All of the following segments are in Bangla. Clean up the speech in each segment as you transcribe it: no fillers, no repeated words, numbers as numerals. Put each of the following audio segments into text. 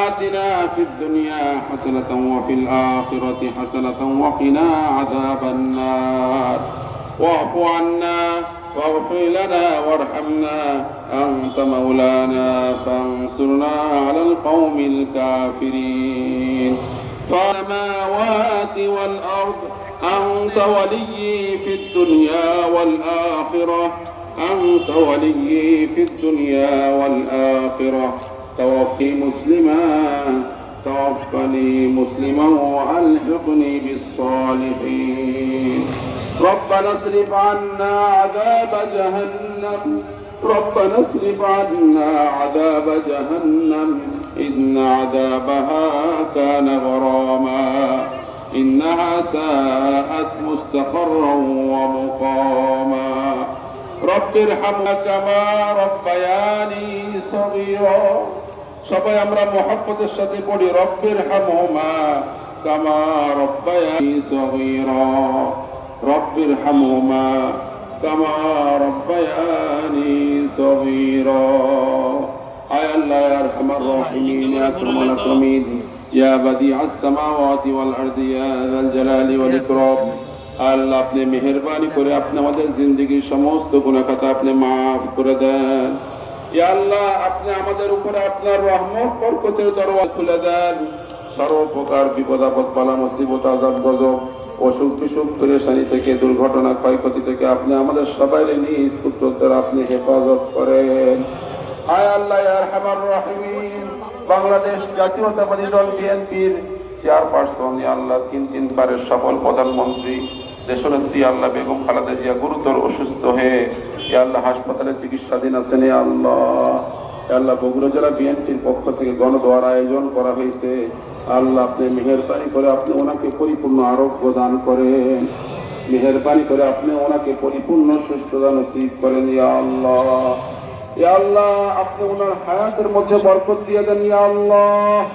آتنا في الدنيا حسنة وفي الآخرة حسنة وقنا عذاب النار واعف عنا واغفر لنا وارحمنا أنت مولانا فانصرنا على القوم الكافرين فالسماوات والأرض أنت ولي في الدنيا والآخرة أنت ولي في الدنيا والآخرة توفني مسلما وألحقني بالصالحين ربنا اصرف عنا عذاب جهنم ربنا اصرف عنا عذاب جهنم إن عذابها كان غراما إنها ساءت مستقرا ومقاما رب ارحمنا كما ربياني صغيرا সবাই আমরা মুহাব্বতের সাথে পড়ি রব্বির হামহুমা কামা রব্বায়ানি সগীরা রব্বির হামহুমা কামা রব্বায়ানি সগীরা আয় আল্লাহ ইয়া আরহামার রাহিমিন ইয়া আকরামাল আকরামিন ইয়া বাদিআস সামাওয়াতি ওয়াল আরদি ইয়া যাল জালালি ওয়াল ইকরাম আল্লাহ আপনি মেহেরবানি করে আপনি আমাদের জিন্দেগীর সমস্ত গুনাহ খাতা আপনি maaf করে দেন ইয়া আল্লাহ আপনি আমাদের উপরে আপনার রহমত বরকতের দরজা খুলে দেন সর্বপ্রকার বিপদ আপদ বালা মুসিবত আযাব গজব অসুখ বিসুখ পেরেশানি থেকে দুর্ঘটনা ক্ষয়ক্ষতি থেকে আপনি আমাদের সবাইকে নিজ পুত্রদের আপনি হেফাজত করেন আয় আল্লাহ ইয়া আরহামার রাহিমিন বাংলাদেশ জাতীয়তাবাদী দল বিএনপির চেয়ারপারসন ইয়া আল্লাহ তিনবারের সফল প্রধানমন্ত্রী দেশনেত্রী আল্লাহ বেগম খালেদা জিয়া গুরুতর অসুস্থ হয়ে ইয়া আল্লাহ হাসপাতালে চিকিৎসাধীন আছেন ইয়া আল্লাহ বগুড়া জেলা বিএনপির পক্ষ থেকে গণদোয়ার আয়োজন করা হয়েছে আল্লাহ আপনি মেহেরবানি করে আপনি ওনাকে পরিপূর্ণ আরোগ্য দান করেন মেহেরবানি করে আপনি ওনাকে পরিপূর্ণ সুস্থতা নসিব করেন ইয়া আল্লাহ আপনি ওনার হায়াতের মধ্যে বরকত দিয়ে দেন ইয়া আল্লাহ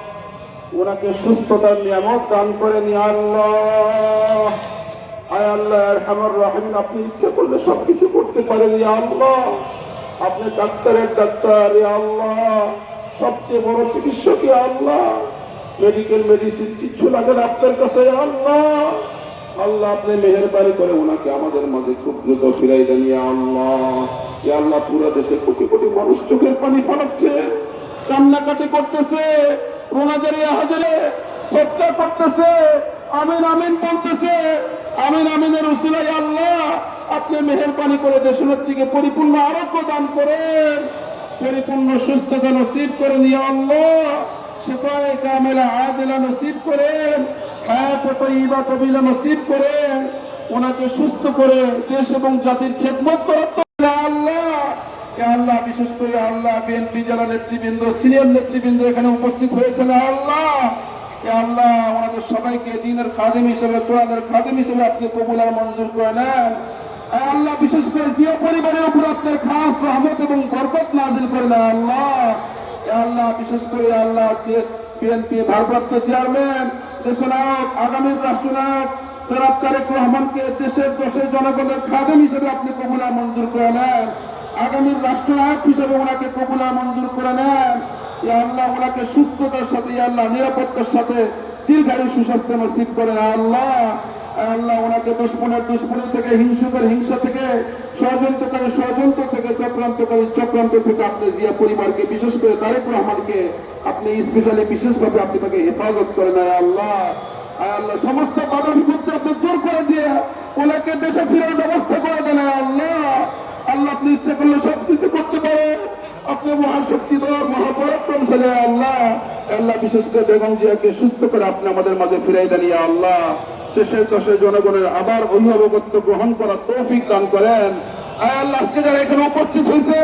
ওনাকে সুস্থতার নিয়ামত দান করেন ইয়া আল্লাহ আয় আল্লাহ আরহামার রাহিমিন আপনি ইচ্ছা করলে সবকিছু করতে পারেন ইয়া আল্লাহ আপনি ডাক্তারের ডাক্তার ইয়া আল্লাহ সবচেয়ে বড় চিকিৎসক ইয়া আল্লাহ মেডিকেল মেডিসিন কিছু লাগে ডাক্তার কাছে ইয়া আল্লাহ আপনি মেহেরবানি করে ওনাকে আমাদের মাঝে খুব দ্রুত ফিরাই দেন ইয়া আল্লাহ পুরো দেশে কোটি কোটি মানুষ চোখের পানি ফেলাচ্ছে কান্নাকাটি করতেছে রোনাজারি হাজারে সত্য করতেছে আমিন আমিন বলতেছে আমিন আমিনের উসিলায় আল্লাহ আপনি মেহেরবানি করে দেশনেত্রীকে পরিপূর্ণ আরোগ্য দান করেন পরিপূর্ণ সুস্থতা নসিব করেন ইয়া আল্লাহ শিফায়ে কামিলা আজিলা নসিব করেন হায়াত তাইয়্যিবা তাবিলা নসিব করেন ওনাকে সুস্থ করে দেশ এবং জাতির খেদমত করার আল্লাহ বিশেষ করে আল্লাহ বিএনপি জেলা নেতৃবৃন্দ সিনিয়র নেতৃবৃন্দ এখানে উপস্থিত হয়েছেন আল্লাহ ওনাদের সবাইকে দ্বীনের খাদেম হিসেবে কোরআনের খাদেম হিসেবে আপনি কবুল আর মঞ্জুর করে নেন আল্লাহ বিশেষ করে জিয়া পরিবারের উপর আপনার খাস রহমত এবং বরকত নাযিল করে নেন আল্লাহ বিশেষ করে আল্লাহ বিএনপি ভারপ্রাপ্ত চেয়ারম্যান দেশনায়ক আগামীর রাষ্ট্রনায়ক জনাব তারেক রহমানকে দেশের জনগণের খাদেম হিসেবে আপনি কবুল আর মঞ্জুর করে নেন আগামীর রাষ্ট্রনায়ক হিসেবে ওনাকে কবুল আর মঞ্জুর করে নেন ইয়া আল্লাহ ওনাকে সুস্থতার সাথে ইয়া আল্লাহ নিরাপত্তার সাথে দীর্ঘায়ু সুস্বাস্থ্য নসিব করেন আল্লাহ ওনাকে দুশ্মনের থেকে হিংসুকের হিংসা থেকে ষড়যন্ত্র থেকে চক্রান্ত থেকে আপনি জিয়া পরিবারকে বিশেষ করে তারেক রহমানকে আপনি স্পেশালি বিশেষভাবে আপনি তাকে হেফাজত করেন আল্লাহ সমস্ত বাধা বিপত্তি আপনি দূর করে দিয়ে ওনাকে দেশে ফিরার ব্যবস্থা করে দেন আল্লাহ আপনি ইচ্ছা করলে সবকিছু করতে পারেন আপনি মহাশক্তিধর মহাপরাক্রমশালী আল্লাহ বিশেষ করে বেগম জিয়াকে সুস্থ করে আপনি আমাদের মাঝে ফিরাই দেন ইয়া আল্লাহ দেশের জনগণের আবার অভিভাবকত্ব গ্রহণ করার তৌফিক দান করেন আল্লাহ আজকে যারা এখানে উপস্থিত হয়েছে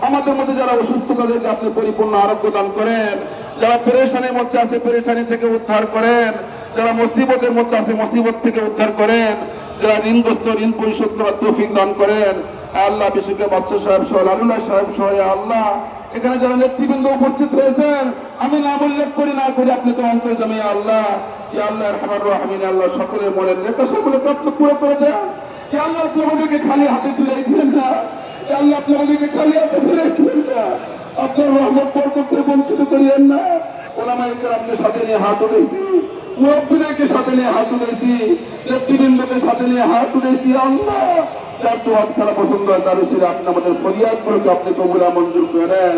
আমাদের মধ্যে যারা অসুস্থ তাদেরকে আপনি পরিপূর্ণ আরোগ্য দান করেন যারা পেরেশানির মধ্যে আছে পেরেশানি থেকে উদ্ধার করেন যারা মুসিবতের মধ্যে আছে মুসিবত থেকে উদ্ধার করেন যারা ঋণগ্রস্ত ঋণ পরিশোধ করার তৌফিক দান করেন আল্লাহ বিশেষ করে বাদশা সাহেব সহ লালুল্লাহ সাহেব সহ আল্লাহ এখানে যারা নেতৃবৃন্দ উপস্থিত হয়েছেন আমি নাম উল্লেখ করি না করি আপনি তো অন্তর্যামী আল্লাহ ইয়া আল্লাহ আরহামার রাহিমিন আল্লাহ সকলের মনের নেতা সকলে প্রাপ্ত পুরো করে দেন ইয়া আল্লাহ আপনি আমাদেরকে খালি হাতে ফিরাই দিবেন না ইয়া আল্লাহ আপনি আমাদেরকে খালি হাতে ফিরাই দিবেন না আপনার রহমত বরকত থেকে বঞ্চিত করিয়েন না ওলামায়ে কেরামকে সাথে নিয়ে হাত উঠেছি, মুরব্বীদেরকে সাথে নিয়ে হাত উঠেছি, নেতৃবৃন্দকে সাথে নিয়ে হাত উঠেছি। আল্লাহ যার দোয়া খেলা পছন্দ হয় তার ছিল আপনি আমাদের ফরিয়াদগুলোকে আপনি কবুলা মঞ্জুর করে নেন,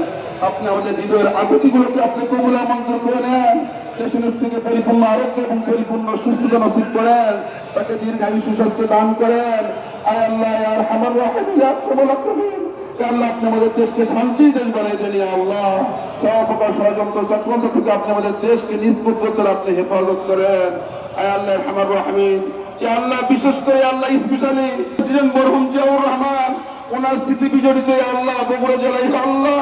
আপনি আমাদের হৃদয়ের আকুতিগুলোকে আপনি কবুলা মঞ্জুর করে নেন। দেশের থেকে পরিপূর্ণ আরোগ্য এবং পরিপূর্ণ সুস্থতা নসিব করেন, তাকে দীর্ঘায়ু সুস্বাস্থ্য দান করেন। আয় আল্লাহ আর আমার আল্লাহ আপনি আমাদের দেশকে শান্তি দেশ বানাই দেন। আল্লাহ সব প্রকার ষড়যন্ত্র চক্রান্ত থেকে আপনি আমাদের দেশকে নিষ্পত্ত করে আপনি হেফাজত করেন। আয় আল্লাহ আমার রহমিন আল্লাহ বিশেষ করে আল্লাহ স্পেশালি প্রেসিডেন্ট মরহুম জিয়াউর রহমান ওনার স্মৃতি বিজড়িত আল্লাহ বগুড়া জেলায় আল্লাহ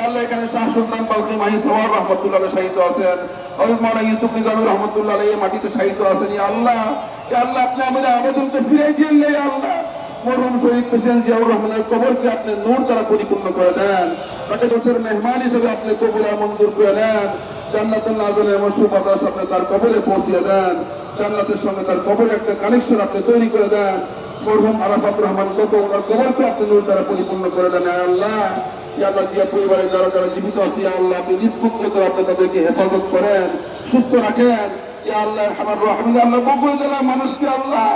আল্লাহ এখানে শাহ সুলতান বালকি মাহি সওয়ার রহমতুল্লাহ শাহিদ আছেন, মাওলানা ইউসুফ নিজামী রহমতুল্লাহ এই মাটিতে শাহিদ আছেন। আল্লাহ আল্লাহ আপনি আমাদের আবেদনকে ফিরে দিয়েন আল্লাহ মরহুম শহীদ প্রেসিডেন্ট জিয়াউর রহমানের কবরকে আপনি নূর দ্বারা পরিপূর্ণ করে দেন, তাকে বছর মেহমান হিসেবে আপনি কবুলা মঞ্জুর করে নেন। জান্নাতুল নাযিমের মশরুফ বাতাস আপনি তার কবরে পৌঁছে দেন, জান্নাতের সঙ্গে তার কবরে একটা কানেকশন আপনি তৈরি করে দেন। মরহুম আরাফাত রহমান কত ওনার কবরকে আপনি নূর দ্বারা পরিপূর্ণ করে দেন। আল্লাহ আল্লাহ জিয়া পরিবারের যারা যারা জীবিত আছে আল্লাহ আপনি নিষ্পত্ত করে আপনি তাদেরকে হেফাজত করেন, সুস্থ রাখেন। আল্লাহ আমার রহমান আল্লাহ বগুড়া জেলার মানুষকে আল্লাহ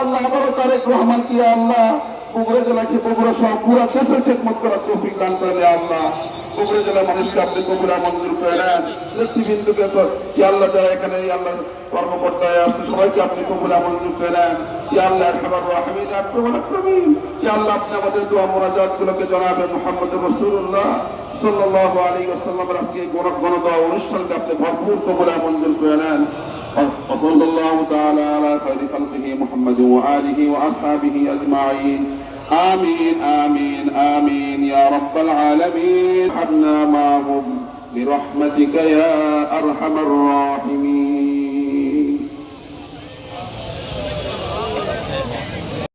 আল্লাহ আবারও তারেক রহমান কি আল্লাহ বগুড়া জেলাকে বগুড়া সহ পুরা দেশের খেদমত করার তৌফিক দান করে। আল্লাহ বগুড়া জেলার মানুষকে আপনি কবুলা মঞ্জুর করে নেন, নেতৃবৃন্দকে কি আল্লাহ যারা এখানে আল্লাহ কর্মকর্তায় আসছে সবাইকে আপনি কবুলা মঞ্জুর করে নেন। আল্লাহ খাবার রহমিন আক্রমণ আল্লাহ আপনি আমাদের দোয়া মোনাজাত গুলোকে জানাবেন মুহাম্মদ রাসূলুল্লাহ সাল্লাল্লাহু আলাইহি ওয়াসাল্লামের আজকে গণদোয়া অনুষ্ঠানকে আপনি ভরপুর কবুলা মঞ্জুর করে নেন। وصلى الله تعالى على خير خلقه محمد وآله وأصحابه أجمعين آمين آمين آمين يا رب العالمين ارحمنا معهم برحمتك يا أرحم الراحمين.